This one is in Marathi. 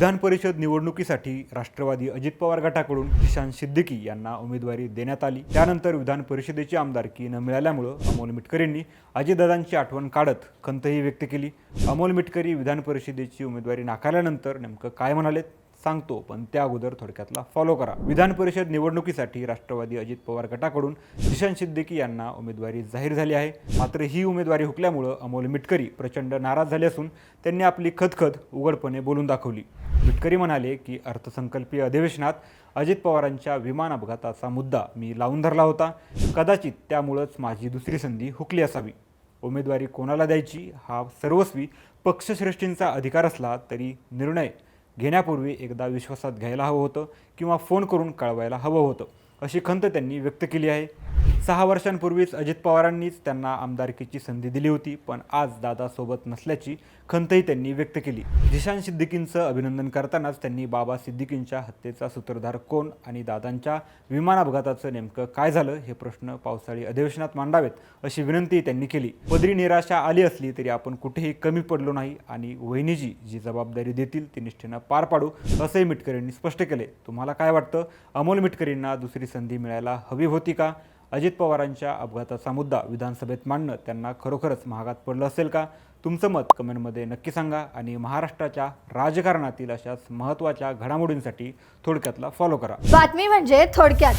विधान परिषद निवडणुकीसाठी राष्ट्रवादी अजित पवार गटाकडून जिशान सिद्दीकी यांना उमेदवारी देण्यात आली। त्यानंतर विधान परिषदेची आमदारकी न मिळाल्यामुळे अमोल मिटकरींनी अजितदादांची आठवण काढत खंतही व्यक्त केली। अमोल मिटकरी विधान परिषदेची उमेदवारी नाकारल्यानंतर नेमकं काय म्हणाले सांगतो, पण त्या अगोदर थोडक्यातला फॉलो करा। विधान परिषद निवडणुकीसाठी राष्ट्रवादी अजित पवार गटाकडून जिशान सिद्दीकी यांना उमेदवारी जाहीर झाली आहे। मात्र ही उमेदवारी हुकल्यामुळे अमोल मिटकरी प्रचंड नाराज झाले असून त्यांनी आपली खदखद उघडपणे बोलून दाखवली। मिटकरी म्हणाले की अर्थसंकल्पीय अधिवेशनात अजित पवारांच्या विमान अपघाताचा मुद्दा मी लावून धरला होता, कदाचित त्यामुळेच माझी दुसरी संधी हुकली असावी। उमेदवारी कोणाला द्यायची हा सर्वस्वी पक्षश्रेष्ठींचा अधिकार असला तरी निर्णय घेण्यापूर्वी एकदा विश्वासात घ्यायला हवं होतं किंवा फोन करून कळवायला हवं होतं, अशी खंत त्यांनी व्यक्त केली आहे। 6 वर्षांपूर्वीच अजित पवारांनीच त्यांना आमदारकीची संधी दिली होती, पण आज दादा सोबत नसल्याची खंतही त्यांनी व्यक्त केली। जिशान सिद्दीकींचं अभिनंदन करतानाच त्यांनी बाबा सिद्दीकींच्या हत्येचा सूत्रधार कोण आणि दादांच्या विमान अपघाताचं नेमकं काय झालं हे प्रश्न पावसाळी अधिवेशनात मांडावेत, अशी विनंती त्यांनी केली। पदरी निराशा आली असली तरी आपण कुठेही कमी पडलो नाही आणि वहिनीजी जी जबाबदारी देतील ती निष्ठेनं पार पाडू, असंही मिटकरींनी स्पष्ट केले। तुम्हाला काय वाटतं? अमोल मिटकरींना दुसरी संधी मिळायला हवी होती का? अजित पवारांच्या अपघाताचा मुद्दा विधानसभेत मांडणं त्यांना खरोखरच महागात पडलं असेल का? तुमचं मत कमेंटमध्ये नक्की सांगा आणि महाराष्ट्राच्या राजकारणातील अशाच महत्त्वाच्या घडामोडींसाठी थोडक्यातला फॉलो करा। बातमी म्हणजे थोडक्यात।